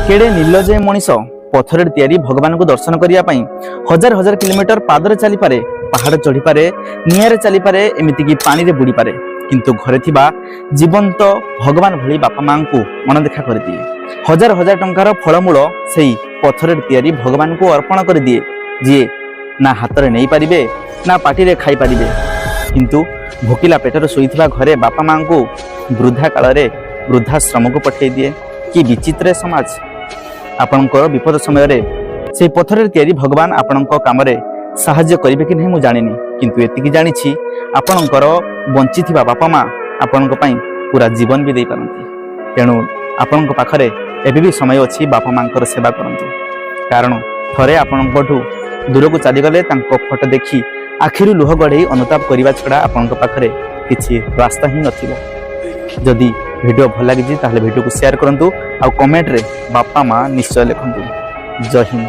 केड़े निर्लज मनीष पथर तैयारी भगवान को दर्शन करने हजार हजार किलोमीटर पादरे चली पारे, पहाड़ चढ़ी पारे, निआरे चली पारे, एमतीक पानी रे बुड़ी पारे, किंतु घरे थिबा जीवंत भगवान भली बापा मां को मन देखा कर दिए। हजार हजार टंकार फलमूल से पथर तैयारी भगवान को अर्पण कर दिए, जी ना हाथ में नहीं पारे ना पाटी रे खाई पारे, किंतु भोकिला पेटर शोईथिबा घरे बापा मां को वृद्धा काल रे वृद्धाश्रम को पठे दिए। कि विचित्र समाज! आपणकर विपद समय रे से पथर तैयारी भगवान आपणक काम रे साहाय्य करिवे कि नहीं मु जानिनी, किंतु एतिकी जानिछि आपणकर बंचिथिबा बापा मां आपणक पई पूरा जीवन भी देई पारंती। तेणु आपणक पाखरे एबे भी समय अछि बापा मांकर सेवा करंतु, कारण थरे आपणकठू दूर को चली गले तांको फोटो देखी आखिरु लुह गढ़ई अनुताप करने छड़ा आपणक पाखरे किछि रास्ता ही नथिबो। जदि वीडियो भल लगी ताहले वीडियो को शेयर करंतु, आ कमेंट रे बापा मां निश्चय लिखंतु। जय हिंद।